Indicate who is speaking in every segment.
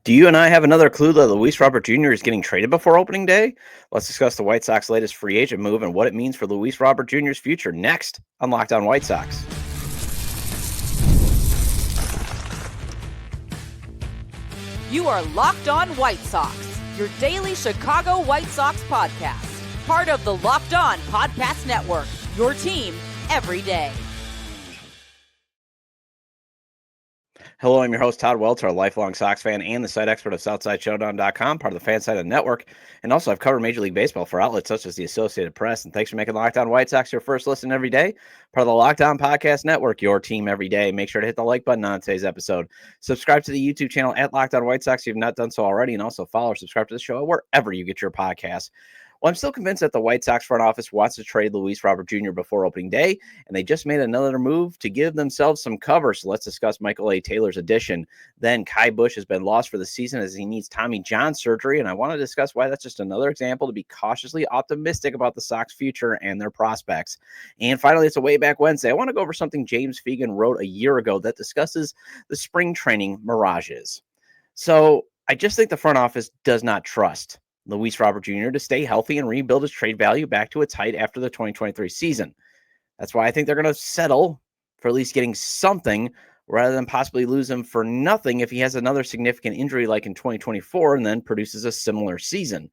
Speaker 1: Do you and I have another clue that Luis Robert Jr. is getting traded before opening day? Let's discuss the White Sox latest free agent move and what it means for Luis Robert Jr.'s future next on Locked On White Sox.
Speaker 2: You are Locked On White Sox, your daily Chicago White Sox podcast. Part of the Locked On Podcast Network, your team every day.
Speaker 1: Hello, I'm your host, Todd Welter, a lifelong Sox fan and the site expert of SouthsideShowdown.com, part of the Fanside Network. And also, I've covered Major League Baseball for outlets such as the Associated Press. And thanks for making Locked On White Sox your first listen every day, part of the Locked On Podcast Network, your team every day. Make sure to hit the like button on today's episode. Subscribe to the YouTube channel at Locked On White Sox if you've not done so already. And also follow or subscribe to the show wherever you get your podcasts. Well, I'm still convinced that the White Sox front office wants to trade Luis Robert Jr. before opening day, and they just made another move to give themselves some cover. So let's discuss Michael A. Taylor's addition. Then Kai Busch has been lost for the season as he needs Tommy John surgery, and I want to discuss why that's just another example to be cautiously optimistic about the Sox future and their prospects. And finally, it's a Wayback Wednesday. I want to go over something James Fegan wrote a year ago that discusses the spring training mirages. So I just think the front office does not trust Luis Robert Jr. to stay healthy and rebuild his trade value back to its height after the 2023 season. That's why I think they're going to settle for at least getting something rather than possibly lose him for nothing if he has another significant injury like in 2024 and then produces a similar season.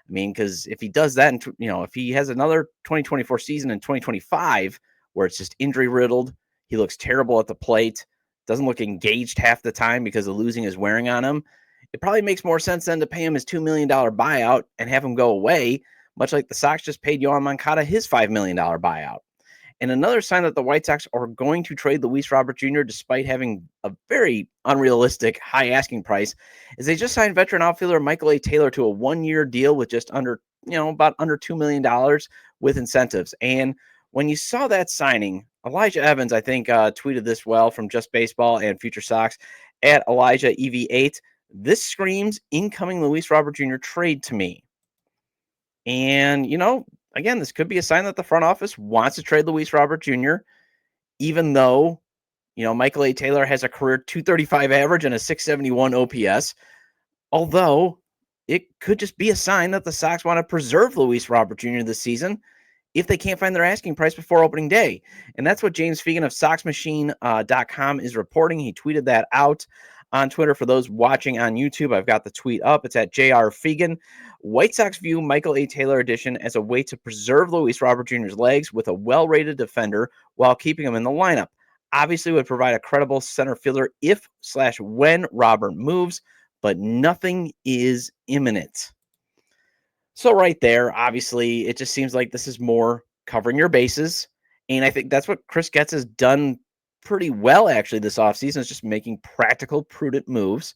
Speaker 1: I mean, because if he does that, and if he has another 2024 season in 2025 where it's just injury riddled, he looks terrible at the plate, doesn't look engaged half the time because the losing is wearing on him, it probably makes more sense then to pay him his $2 million buyout and have him go away, much like the Sox just paid Yohan Moncada his $5 million buyout. And another sign that the White Sox are going to trade Luis Robert Jr. despite having a very unrealistic high asking price is they just signed veteran outfielder Michael A. Taylor to a one-year deal with just about under $2 million with incentives. And when you saw that signing, Elijah Evans, I think, tweeted this well from Just Baseball and Future Sox at Elijah EV8. This screams incoming Luis Robert Jr. trade to me. And, again, this could be a sign that the front office wants to trade Luis Robert Jr., even though, Michael A. Taylor has a career .235 average and a .671 OPS. Although it could just be a sign that the Sox want to preserve Luis Robert Jr. this season if they can't find their asking price before opening day. And that's what James Fegan of SoxMachine.com is reporting. He tweeted that out on Twitter. For those watching on YouTube, I've got the tweet up. It's at JR Fegan. White Sox view Michael A. Taylor addition as a way to preserve Luis Robert Jr.'s legs with a well-rated defender while keeping him in the lineup. Obviously would provide a credible center fielder if/when Robert moves, but nothing is imminent. So right there, obviously, it just seems like this is more covering your bases. And I think that's what Chris Getz has done pretty well, actually, this offseason, is just making practical, prudent moves.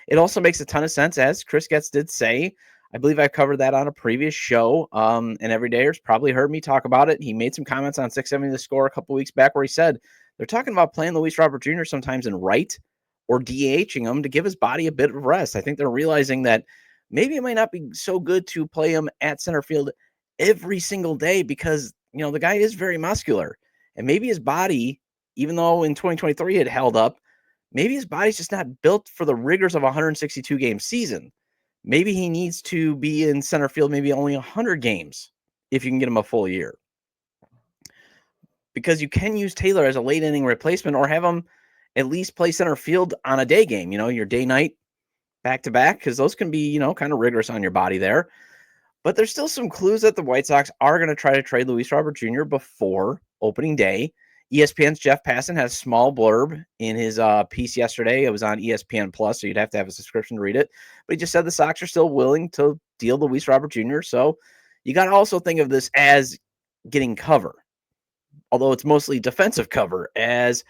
Speaker 1: It also makes a ton of sense, as Chris Getz did say. I believe I covered that on a previous show, and Everydayers probably heard me talk about it. He made some comments on 670 The Score a couple weeks back where he said they're talking about playing Luis Robert Jr. sometimes in right or DHing him to give his body a bit of rest. I think they're realizing that maybe it might not be so good to play him at center field every single day because, the guy is very muscular. And maybe his body, even though in 2023 it held up, maybe his body's just not built for the rigors of a 162-game season. Maybe he needs to be in center field maybe only 100 games if you can get him a full year. Because you can use Taylor as a late-inning replacement or have him at least play center field on a day game, your day-night back-to-back, because those can be, kind of rigorous on your body there. But there's still some clues that the White Sox are going to try to trade Luis Robert Jr. before opening day. ESPN's Jeff Passan has a small blurb in his piece yesterday. It was on ESPN Plus, so you'd have to have a subscription to read it. But he just said the Sox are still willing to deal Luis Robert Jr. So you got to also think of this as getting cover, although it's mostly defensive cover, as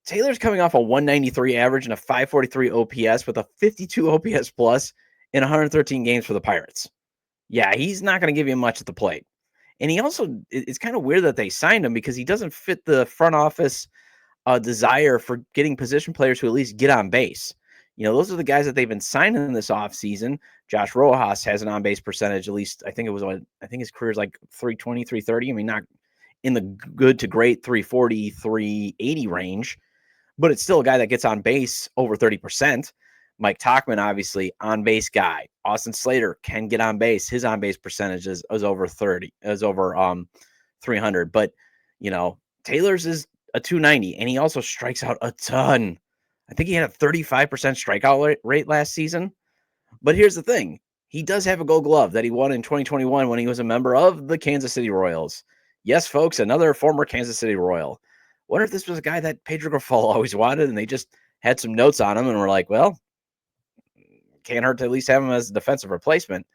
Speaker 1: Taylor's coming off a 193 average and a 543 OPS with a 52 OPS plus in 113 games for the Pirates. Yeah, he's not going to give you much at the plate. And he also, it's kind of weird that they signed him because he doesn't fit the front office desire for getting position players who at least get on base. Those are the guys that they've been signing in this offseason. Josh Rojas has an on-base percentage, at least I think his career is like 320, 330. I mean, not in the good to great 340, 380 range, but it's still a guy that gets on base over 30%.
Speaker 3: Mike Tauchman, obviously, on-base guy. Austin Slater can get on base. His on-base percentage is over 300. But, Taylor's is a 290, and he also strikes out a ton. I think he had a 35% strikeout rate last season. But here's the thing. He does have a Gold Glove that he won in 2021 when he was a member of the Kansas City Royals. Yes, folks, another former Kansas City Royal. Wonder if this was a guy that Pedro Grifol always wanted, and they just had some notes on him and were like, well, can't hurt to at least have him as a defensive replacement.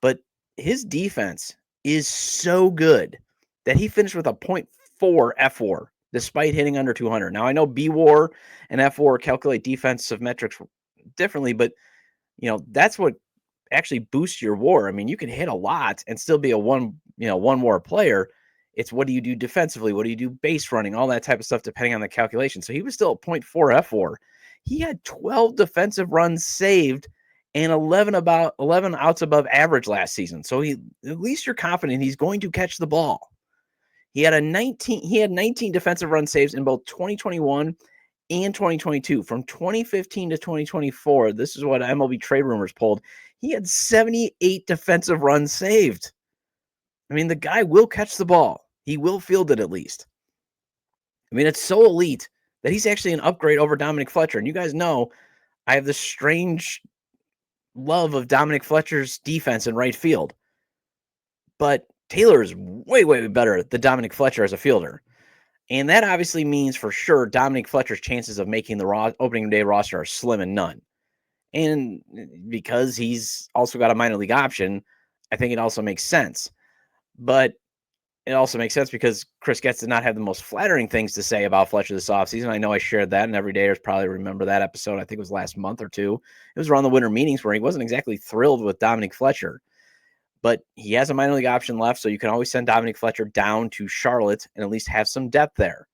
Speaker 3: But his defense is so good that he finished with a .4 F4 despite hitting under 200. Now, I know B-WAR and F4 calculate defensive metrics differently, but, that's what actually boosts your WAR. I mean, you can hit a lot and still be a one WAR player. It's what do you do defensively? What do you do base running? All that type of stuff, depending on the calculation. So he was still at .4 F4. He had 12 defensive runs saved and 11 outs above average last season. So at least you're confident he's going to catch the ball. He had 19 defensive run saves in both 2021 and 2022. From 2015 to 2024, this is what MLB Trade Rumors polled. He had 78 defensive runs saved. I mean, the guy will catch the ball. He will field it at least. I mean, it's so elite that he's actually an upgrade over Dominic Fletcher. And you guys know I have this strange love of Dominic Fletcher's defense in right field. But Taylor is way, way better than Dominic Fletcher as a fielder. And that obviously means for sure Dominic Fletcher's chances of making the opening day roster are slim and none. And because he's also got a minor league option, I think it also makes sense. But it also makes sense because Chris Getz did not have the most flattering things to say about Fletcher this offseason. I know I shared that, and everydayers probably remember that episode. I think it was last month or two. It was around the winter meetings where he wasn't exactly thrilled with Dominic Fletcher. But he has a minor league option left, so you can always send Dominic Fletcher down to Charlotte and at least have some depth there.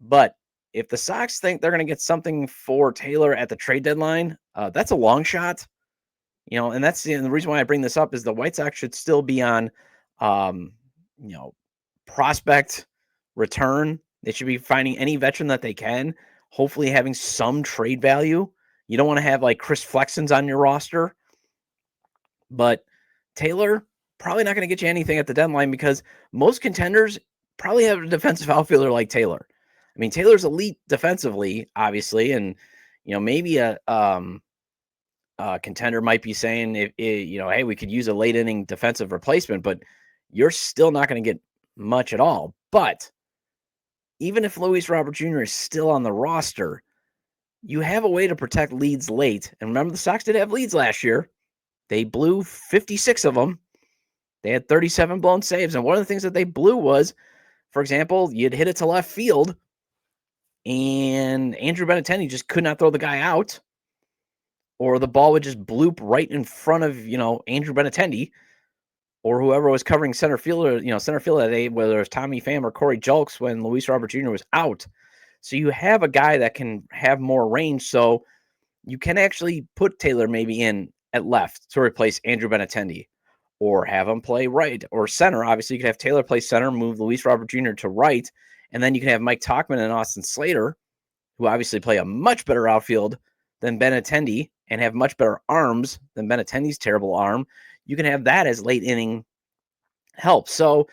Speaker 3: But if the Sox think they're going to get something for Taylor at the trade deadline, that's a long shot. And that's the reason why I bring this up is the White Sox should still be on, prospect return. They should be finding any veteran that they can, hopefully having some trade value. You don't want to have like Chris Flexens on your roster, but Taylor probably not going to get you anything at the deadline because most contenders probably have a defensive outfielder like Taylor. I mean, Taylor's elite defensively, obviously, and maybe a contender might be saying, hey, we could use a late inning defensive replacement, but you're still not going to get much at all. But even if Luis Robert Jr. is still on the roster, you have a way to protect leads late. And remember, the Sox did have leads last year. They blew 56 of them. They had 37 blown saves. And one of the things that they blew was, for example, you'd hit it to left field and Andrew Benintendi just could not throw the guy out, or the ball would just bloop right in front of, Andrew Benintendi or whoever was covering center field that day, whether it was Tommy Pham or Corey Julks when Luis Robert Jr. was out. So you have a guy that can have more range. So you can actually put Taylor maybe in at left to replace Andrew Benintendi, or have him play right or center. Obviously, you could have Taylor play center, move Luis Robert Jr. to right, and then you can have Mike Tauchman and Austin Slater, who obviously play a much better outfield than Benintendi and have much better arms than Benintendi's terrible arm. You can have that as late inning help. So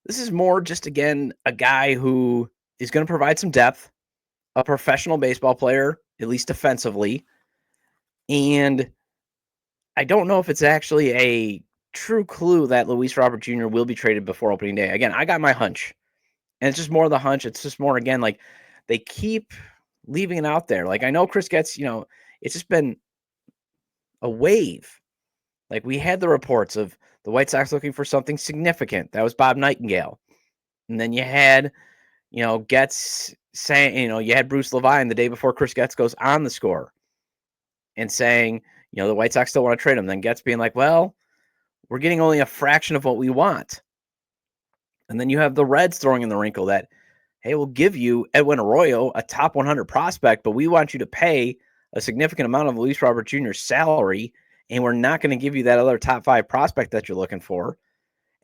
Speaker 3: this is more just, again, a guy who is going to provide some depth, a professional baseball player, at least defensively. And I don't know if it's actually a true clue that Luis Robert Jr. will be traded before opening day. Again, I got my hunch. And it's just more of the hunch. It's just more, again, like they keep leaving it out there. Like I know Chris Getz, it's just been a wave. Like we had the reports of the White Sox looking for something significant. That was Bob Nightingale. And then you had, Getz saying, you had Bruce Levine the day before Chris Getz goes on the score and saying, the White Sox still want to trade him. Then Getz being like, well, we're getting only a fraction of what we want. And then you have the Reds throwing in the wrinkle that, hey, we'll give you Edwin Arroyo, a top 100 prospect, but we want you to pay a significant amount of Luis Robert Jr.'s salary, and we're not going to give you that other top 5 prospect that you're looking for.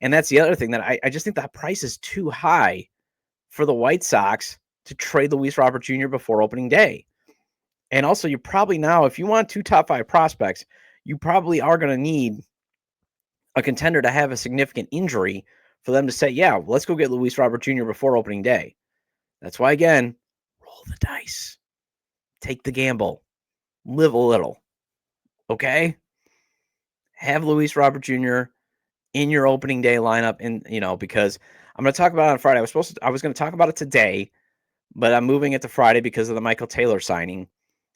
Speaker 3: And that's the other thing that I just think that price is too high for the White Sox to trade Luis Robert Jr. before opening day. And also, you probably now, if you want 2 top 5 prospects, you probably are going to need a contender to have a significant injury for them to say, yeah, let's go get Luis Robert Jr. before opening day. That's why, again, roll the dice, take the gamble, live a little. Okay? Have Luis Robert Jr. in your opening day lineup, and because I'm going to talk about it on Friday. I was going to talk about it today, but I'm moving it to Friday because of the Michael Taylor signing,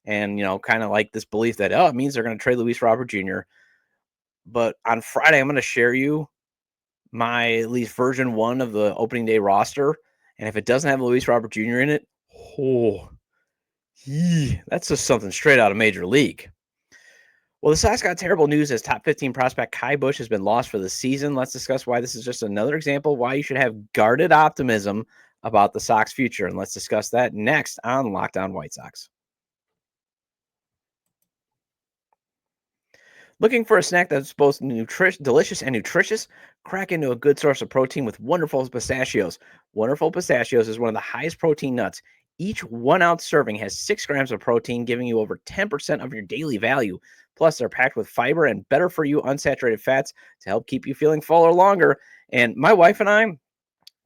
Speaker 3: and kind of like this belief that it means they're going to trade Luis Robert Jr. But on Friday, I'm going to share you my at least version 1 of the opening day roster, and if it doesn't have Luis Robert Jr. in it, that's just something straight out of Major League. Well, the Sox got terrible news as top 15 prospect Kai Busch has been lost for the season. Let's discuss why this is just another example why you should have guarded optimism about the Sox future. And let's discuss that next on Locked On White Sox. Looking for a snack that's both delicious and nutritious? Crack into a good source of protein with Wonderful Pistachios. Wonderful Pistachios is one of the highest protein nuts. Each 1 ounce serving has 6 grams of protein, giving you over 10% of your daily value. Plus, they're packed with fiber and better for you unsaturated fats to help keep you feeling fuller longer. And my wife and I,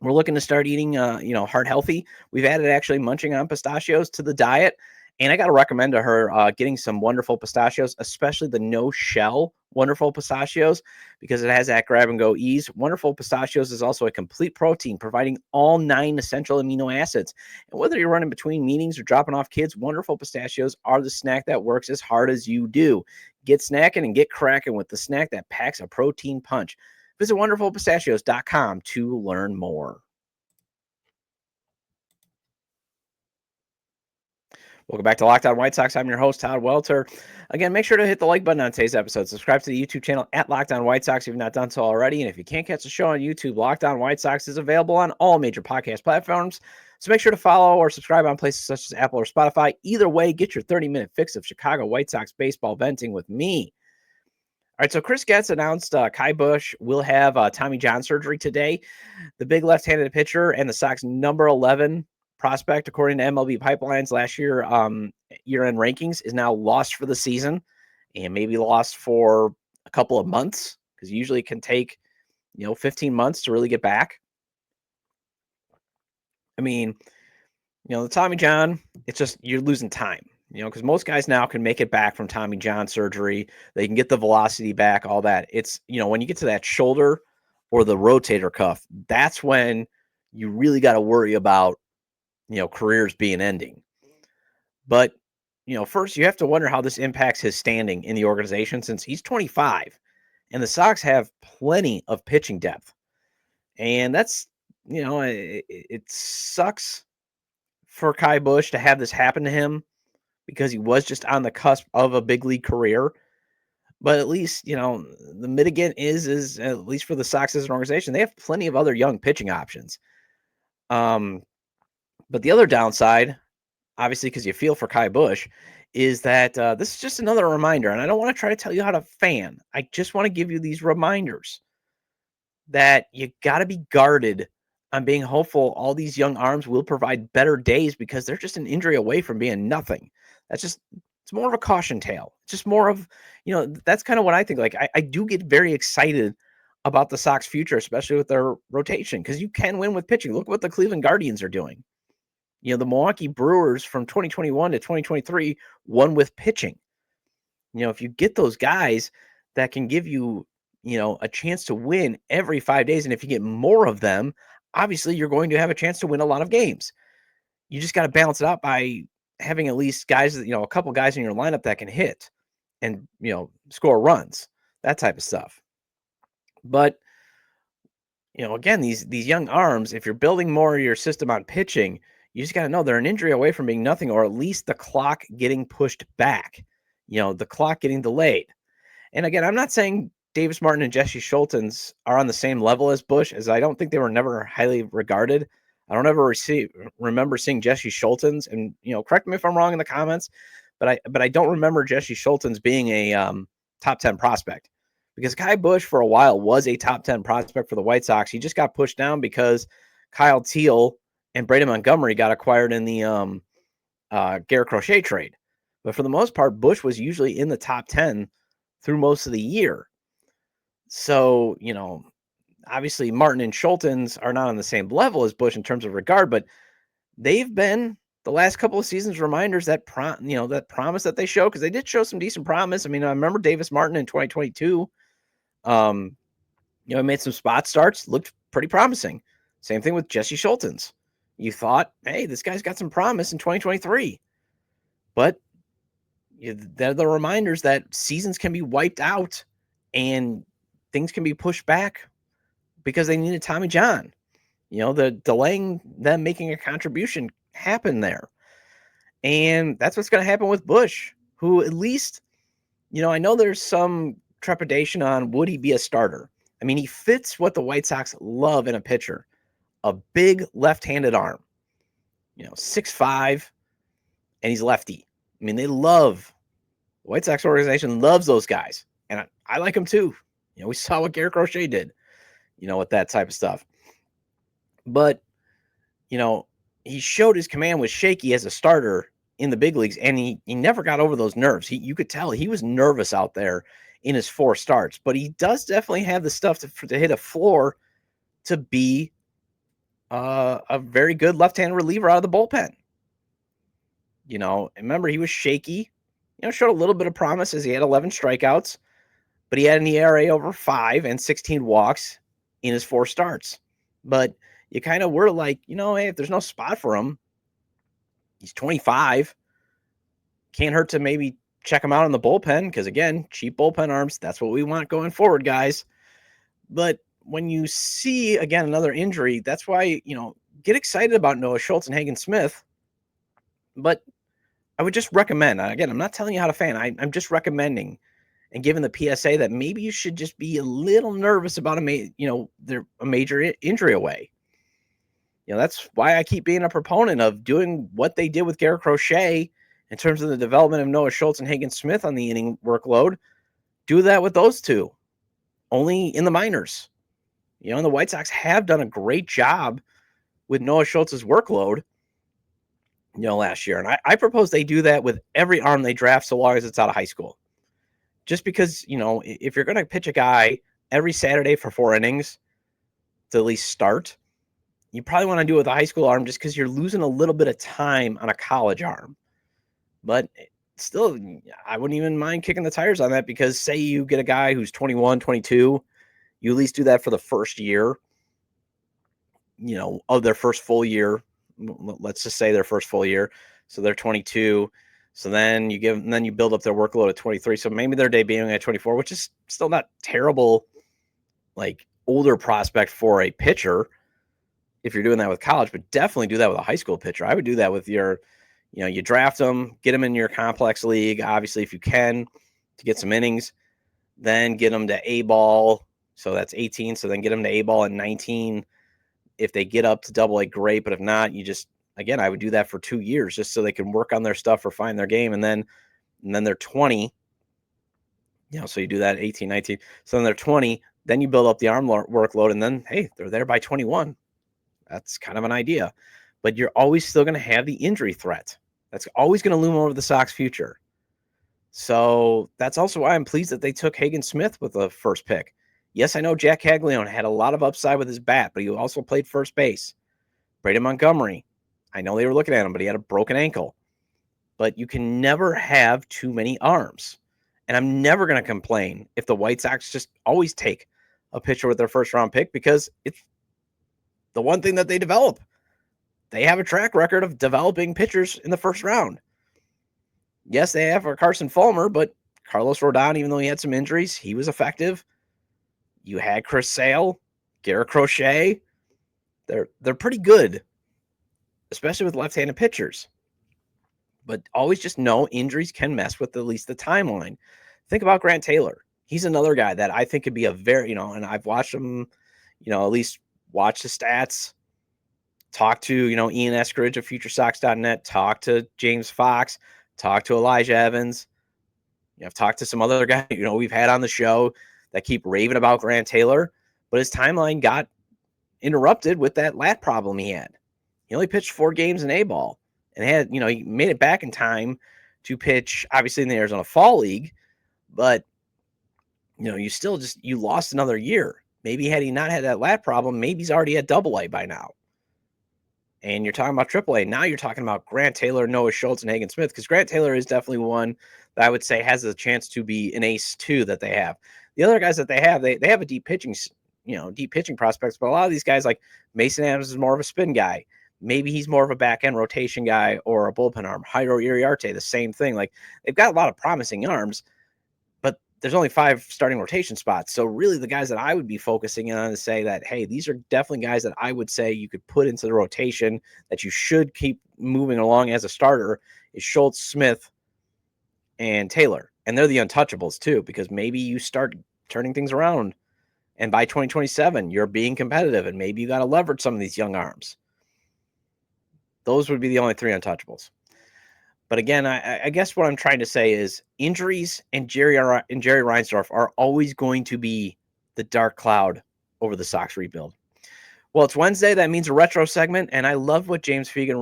Speaker 3: we're looking to start eating, heart healthy. We've added actually munching on pistachios to the diet. And I got to recommend to her getting some Wonderful Pistachios, especially the no shell Wonderful Pistachios, because it has that grab and go ease. Wonderful Pistachios is also a complete protein, providing all 9 essential amino acids. And whether you're running between meetings or dropping off kids, Wonderful Pistachios are the snack that works as hard as you do. Get snacking and get cracking with the snack that packs a protein punch. Visit wonderfulpistachios.com to learn more. Welcome back to Locked On White Sox. I'm your host, Todd Welter. Again, make sure to hit the like button on today's episode. Subscribe to the YouTube channel at Locked On White Sox if you've not done so already. And if you can't catch the show on YouTube, Locked On White Sox is available on all major podcast platforms. So make sure to follow or subscribe on places such as Apple or Spotify. Either way, get your 30-minute fix of Chicago White Sox baseball venting with me. All right, so Chris Getz announced Kai Busch will have Tommy John surgery today. The big left-handed pitcher and the Sox number 11 prospect, according to MLB Pipeline's last year year-end rankings, is now lost for the season and maybe lost for a couple of months, because usually it can take 15 months to really get back. I mean, the Tommy John, it's just you're losing time, because most guys now can make it back from Tommy John surgery. They can get the velocity back, all that. It's, when you get to that shoulder or the rotator cuff, that's when you really got to worry about careers being ending. But, first you have to wonder how this impacts his standing in the organization, since he's 25 and the Sox have plenty of pitching depth. And that's, it sucks for Kai Busch to have this happen to him, because he was just on the cusp of a big league career. But at least, the mitigant is at least for the Sox as an organization, they have plenty of other young pitching options. But the other downside, obviously, because you feel for Kai Busch, is that this is just another reminder. And I don't want to try to tell you how to fan. I just want to give you these reminders that you got to be guarded on being hopeful all these young arms will provide better days, because they're just an injury away from being nothing. It's more of a caution tale. It's just more of, that's kind of what I think. Like, I do get very excited about the Sox future, especially with their rotation, because you can win with pitching. Look what the Cleveland Guardians are doing. The Milwaukee Brewers from 2021 to 2023 won with pitching. If you get those guys that can give you, a chance to win every 5 days, and if you get more of them, obviously you're going to have a chance to win a lot of games. You just got to balance it out by having at least guys, a couple guys in your lineup that can hit and, score runs, that type of stuff. But, again, these young arms, if you're building more of your system on pitching, you just got to know they're an injury away from being nothing, or at least the clock getting pushed back, the clock getting delayed. And again, I'm not saying Davis Martin and Jesse Schultens are on the same level as Busch, as I don't think they were never highly regarded. I don't ever remember seeing Jesse Schultens, and correct me if I'm wrong in the comments, but I don't remember Jesse Schultens being a top 10 prospect, because Kai Busch for a while was a top 10 prospect for the White Sox. He just got pushed down because Kyle Teal and Braden Montgomery got acquired in the Garrett Crochet trade. But for the most part, Bush was usually in the top 10 through most of the year. So, obviously Martin and Schultens are not on the same level as Bush in terms of regard, but they've been the last couple of seasons reminders that that promise that they show, because they did show some decent promise. I mean, I remember Davis Martin in 2022. He made some spot starts, looked pretty promising. Same thing with Jesse Schultens. You thought, hey, this guy's got some promise in 2023. But they're the reminders that seasons can be wiped out and things can be pushed back because they needed Tommy John. The delaying them making a contribution happened there. And that's what's going to happen with Bush, who at least, I know there's some trepidation on would he be a starter. I mean, he fits what the White Sox love in a pitcher, a big left-handed arm, 6'5", and he's lefty. I mean, the White Sox organization loves those guys. And I like them too. We saw what Garrett Crochet did, with that type of stuff. But, he showed his command was shaky as a starter in the big leagues, and he never got over those nerves. You could tell he was nervous out there in his 4 starts, but he does definitely have the stuff to hit a floor to be a very good left-hand reliever out of the bullpen. Remember, he was shaky, showed a little bit of promise as he had 11 strikeouts, but he had an ERA over 5 and 16 walks in his 4 starts. But you kind of were like, hey, if there's no spot for him, he's 25. Can't hurt to maybe check him out in the bullpen because, again, cheap bullpen arms, that's what we want going forward, guys. But when you see, again, another injury, that's why, get excited about Noah Schultz and Hagen Smith. But I would just recommend, again, I'm not telling you how to fan. I'm just recommending and giving the PSA that maybe you should just be a little nervous about they're a major injury away. That's why I keep being a proponent of doing what they did with Garrett Crochet in terms of the development of Noah Schultz and Hagen Smith on the inning workload. Do that with those two, only in the minors. And the White Sox have done a great job with Noah Schultz's workload, last year. And I propose they do that with every arm they draft so long as it's out of high school. Just because, if you're going to pitch a guy every Saturday for 4 innings to at least start, you probably want to do it with a high school arm just because you're losing a little bit of time on a college arm. But still, I wouldn't even mind kicking the tires on that because say you get a guy who's 21, 22, you at least do that for the first year, of their first full year. Let's just say their first full year. So they're 22. So then you build up their workload at 23. So maybe they're debuting at 24, which is still not terrible, like older prospect for a pitcher if you're doing that with college, but definitely do that with a high school pitcher. I would do that with your, you draft them, get them in your complex league, obviously, if you can, to get some innings, then get them to A-ball. So that's 18. So then get them to A-ball at 19. If they get up to Double-A, great. But if not, again, I would do that for 2 years just so they can work on their stuff or find their game. And then they're 20. So you do that 18, 19. So then they're 20. Then you build up the arm workload. And then, hey, they're there by 21. That's kind of an idea. But you're always still going to have the injury threat. That's always going to loom over the Sox future. So that's also why I'm pleased that they took Hagen Smith with the first pick. Yes, I know Jack Caglione had a lot of upside with his bat, but he also played first base. Braden Montgomery, I know they were looking at him, but he had a broken ankle. But you can never have too many arms. And I'm never going to complain if the White Sox just always take a pitcher with their first round pick because it's the one thing that they develop. They have a track record of developing pitchers in the first round. Yes, they have Carson Fulmer, but Carlos Rodon, even though he had some injuries, he was effective. You had Chris Sale, Garrett Crochet. They're pretty good, especially with left-handed pitchers. But always just know injuries can mess with at least the timeline. Think about Grant Taylor. He's another guy that I think could be a very, and I've watched him, at least watch the stats, talk to, Ian Eskridge of FutureSox.net, talk to James Fox, talk to Elijah Evans. I've talked to some other guys, we've had on the show that keep raving about Grant Taylor, but his timeline got interrupted with that lat problem he had. He only pitched 4 games in A-ball and had, he made it back in time to pitch, obviously, in the Arizona Fall League, but you still you lost another year. Maybe had he not had that lat problem, maybe he's already at Double-A by now. And you're talking about Triple-A. Now you're talking about Grant Taylor, Noah Schultz, and Hagen Smith, because Grant Taylor is definitely one that I would say has a chance to be an ace too that they have. The other guys that they have a deep pitching, deep pitching prospects, but a lot of these guys like Mason Adams is more of a spin guy. Maybe he's more of a back end rotation guy or a bullpen arm. Jairo Iriarte, the same thing. Like they've got a lot of promising arms, but there's only 5 starting rotation spots. So really the guys that I would be focusing on to say that, hey, these are definitely guys that I would say you could put into the rotation that you should keep moving along as a starter is Schultz, Smith, and Taylor. And they're the untouchables too, because maybe you start turning things around and by 2027, you're being competitive and maybe you got to leverage some of these young arms. Those would be the only 3 untouchables. But again, I guess what I'm trying to say is injuries and Jerry Reinsdorf are always going to be the dark cloud over the Sox rebuild. Well, it's Wednesday. That means a retro segment. And I love what James Fegan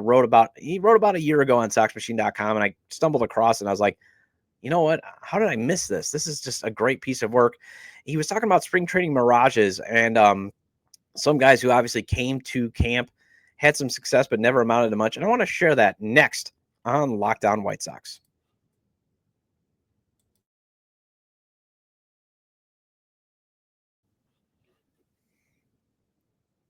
Speaker 3: wrote about. He wrote about a year ago on SoxMachine.com, and I stumbled across it. And I was like, you know what? How did I miss this? This is just a great piece of work. He was talking about spring training mirages and some guys who obviously came to camp, had some success, but never amounted to much. And I want to share that next on Locked On White Sox.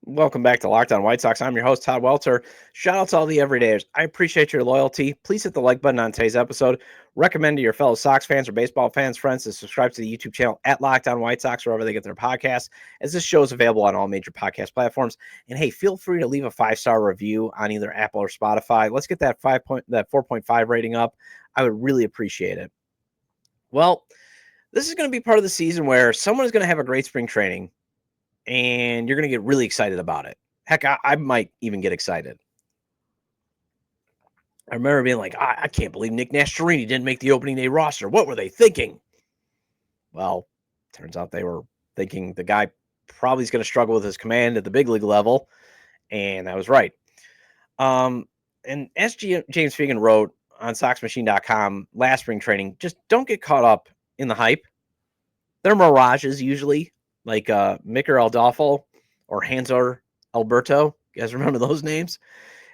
Speaker 3: Welcome back to Locked On White Sox. I'm your host, Todd Welter. Shout out to all the everydayers. I appreciate your loyalty. Please hit the like button on today's episode. Recommend to your fellow Sox fans or baseball fans, friends, to subscribe to the YouTube channel at Locked On White Sox, wherever they get their podcasts, as this show is available on all major podcast platforms. And hey, feel free to leave a 5-star review on either Apple or Spotify. Let's get that 4.5 rating up. I would really appreciate it. Well, this is going to be part of the season where someone is going to have a great spring training, and you're going to get really excited about it. Heck, I might even get excited. I remember being like, I can't believe Nick Nastrini didn't make the opening day roster. What were they thinking? Well, turns out they were thinking the guy probably is going to struggle with his command at the big league level, and I was right. And as James Fegan wrote on SoxMachine.com last spring training, just don't get caught up in the hype. They're mirages usually, like Micker Aldolfo or Hanser Alberto. You guys remember those names?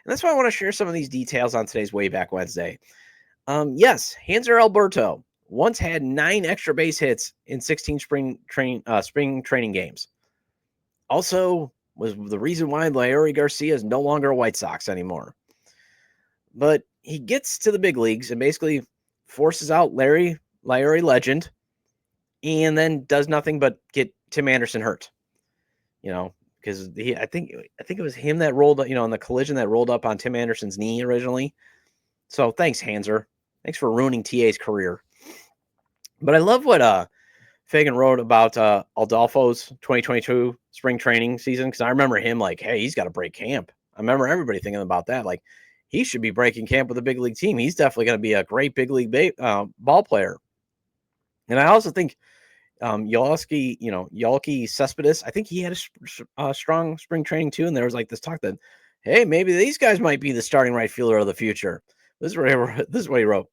Speaker 3: And that's why I want to share some of these details on today's Wayback Wednesday. Yes, Hanser Alberto once had 9 extra base hits in 16 spring training games. Also was the reason why Leury Garcia is no longer a White Sox anymore. But he gets to the big leagues and basically forces out Leury legend, and then does nothing but get Tim Anderson hurt. Because I think it was him that rolled, in the collision that rolled up on Tim Anderson's knee originally. So thanks, Hanser. Thanks for ruining TA's career. But I love what Fegan wrote about Aldolfo's 2022 spring training season, because I remember him like, hey, he's got to break camp. I remember everybody thinking about that. Like, he should be breaking camp with a big league team. He's definitely going to be a great big league ball player. And I also think Yolki Cespedes, I think he had a strong spring training too. And there was like this talk that, hey, maybe these guys might be the starting right fielder of the future. This is what he wrote.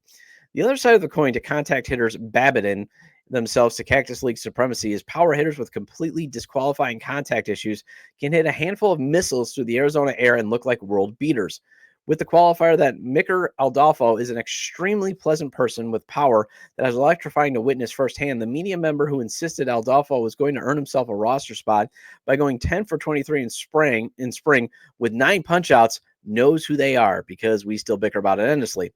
Speaker 3: The other side of the coin to contact hitters Babbitt themselves to Cactus League supremacy is power hitters with completely disqualifying contact issues can hit a handful of missiles through the Arizona air and look like world beaters. With the qualifier that Micker Aldolfo is an extremely pleasant person with power that is electrifying to witness firsthand, the media member who insisted Aldolfo was going to earn himself a roster spot by going 10 for 23 in spring with 9 punch-outs knows who they are, because we still bicker about it endlessly.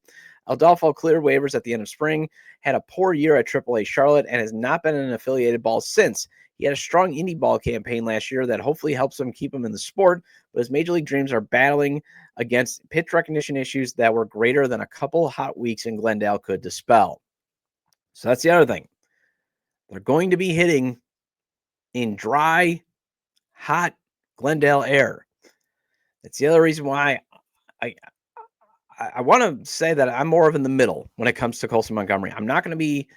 Speaker 3: Aldolfo cleared waivers at the end of spring, had a poor year at AAA Charlotte, and has not been in an affiliated ball since. He had a strong indie ball campaign last year that hopefully helps him keep him in the sport, but his major league dreams are battling against pitch recognition issues that were greater than a couple hot weeks in Glendale could dispel. So that's the other thing. They're going to be hitting in dry, hot Glendale air. That's the other reason why I want to say that I'm more of in the middle when it comes to Colson Montgomery. I'm not going to be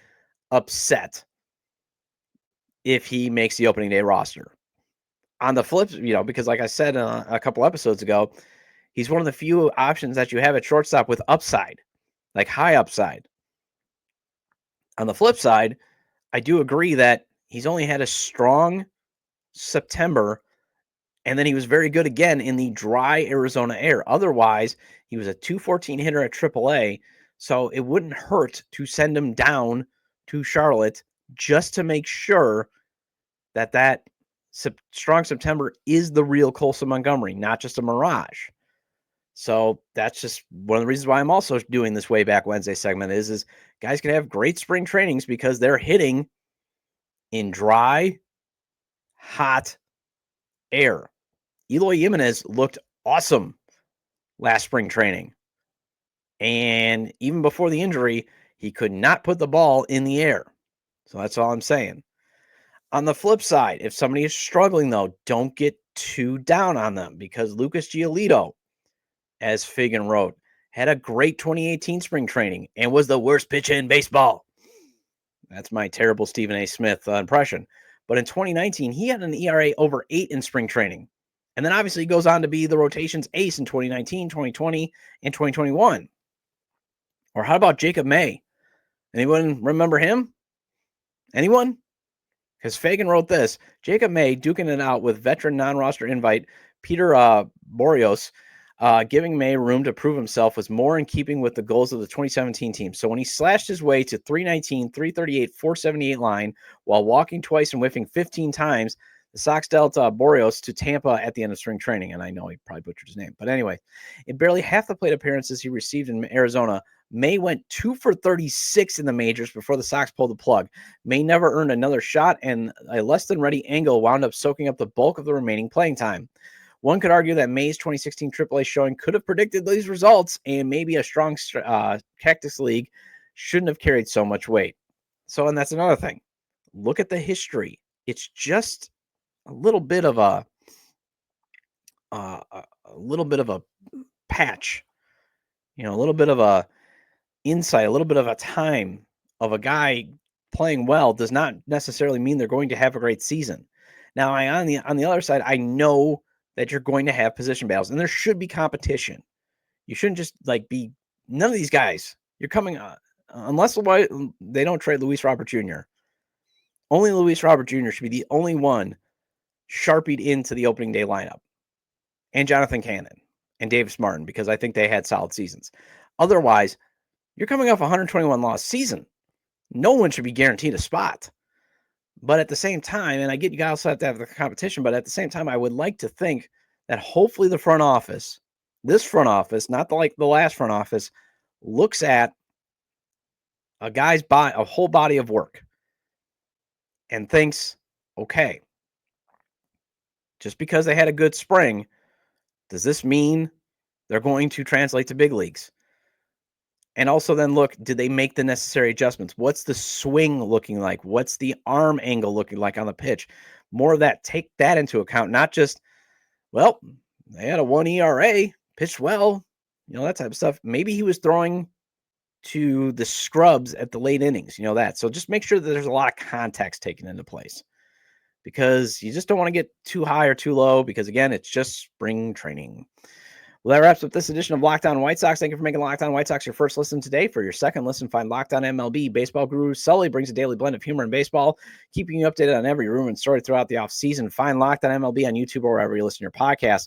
Speaker 3: upset if he makes the opening day roster. On the flip, because like I said a couple episodes ago, he's one of the few options that you have at shortstop with upside. like high upside. On the flip side, I do agree that he's only had a strong September, and then he was very good again in the dry Arizona air. Otherwise, he was a 214 hitter at AAA, so it wouldn't hurt to send him down to Charlotte just to make sure that strong September is the real Colson Montgomery, not just a mirage. So that's just one of the reasons why I'm also doing this Wayback Wednesday segment is guys can have great spring trainings because they're hitting in dry, hot air. Eloy Jimenez looked awesome last spring training. And even before the injury, he could not put the ball in the air. So that's all I'm saying. On the flip side, if somebody is struggling, though, don't get too down on them because Lucas Giolito, as Fagan wrote, had a great 2018 spring training and was the worst pitcher in baseball. That's my terrible Stephen A. Smith impression. But in 2019, he had an ERA over 8 in spring training. And then obviously he goes on to be the rotation's ace in 2019, 2020, and 2021. Or how about Jacob May? Anyone remember him? Anyone? Because Fagan wrote this, Jacob May duking it out with veteran non-roster invite Peter Barrios, giving May room to prove himself was more in keeping with the goals of the 2017 team. So when he slashed his way to 319, 338, 478 line while walking twice and whiffing 15 times, the Sox dealt Barrios to Tampa at the end of spring training. And I know he probably butchered his name. But anyway, in barely half the plate appearances he received in Arizona, May went 2 for 36 in the majors before the Sox pulled the plug. May never earned another shot, and a less than ready angle wound up soaking up the bulk of the remaining playing time. One could argue that May's 2016 AAA showing could have predicted these results, and maybe a strong Cactus League shouldn't have carried so much weight. So, and that's another thing. Look at the history. It's just a little bit of a patch, a little bit of a insight, a little bit of a time of a guy playing well does not necessarily mean they're going to have a great season. Now, on the other side, I know that you're going to have position battles, and there should be competition. You shouldn't just be none of these guys. You're coming unless they don't trade Luis Robert Jr. Only Luis Robert Jr. should be the only one sharpied into the opening day lineup, and Jonathan Cannon and Davis Martin, because I think they had solid seasons. Otherwise, you're coming off a 121 loss season. No one should be guaranteed a spot. But at the same time, and I get you guys have to have the competition, but at the same time, I would like to think that hopefully the front office, this front office, not the last front office, looks at a guy's a whole body of work and thinks, okay, just because they had a good spring, does this mean they're going to translate to big leagues? And also then look, did they make the necessary adjustments? What's the swing looking like? What's the arm angle looking like on the pitch? More of that, take that into account, not just, well, they had a 1 ERA, pitched well, that type of stuff. Maybe he was throwing to the scrubs at the late innings, that. So just make sure that there's a lot of context taken into place because you just don't want to get too high or too low because, again, it's just spring training. Well, that wraps up this edition of Locked On White Sox. Thank you for making Locked On White Sox your first listen today. For your second listen, find Locked On MLB. Baseball guru Sully brings a daily blend of humor and baseball, keeping you updated on every rumor and story throughout the offseason. Find Locked On MLB on YouTube or wherever you listen to your podcast.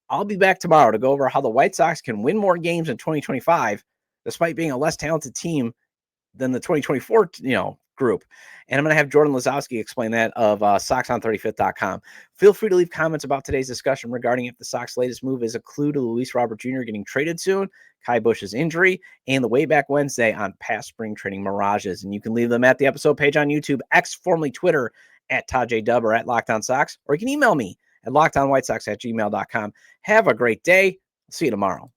Speaker 3: I'll be back tomorrow to go over how the White Sox can win more games in 2025, despite being a less talented team than the 2024, group. And I'm going to have Jordan Lazowski explain that of SoxOn35th.com. Feel free to leave comments about today's discussion regarding if the Sox latest move is a clue to Luis Robert Jr. getting traded soon, Kai Busch's injury, and the Wayback Wednesday on past spring training mirages. And you can leave them at the episode page on YouTube, X, formerly Twitter, at Todd J. Dub or at Locked On Sox, or you can email me at LockedOnWhiteSox@gmail.com. Have a great day. See you tomorrow.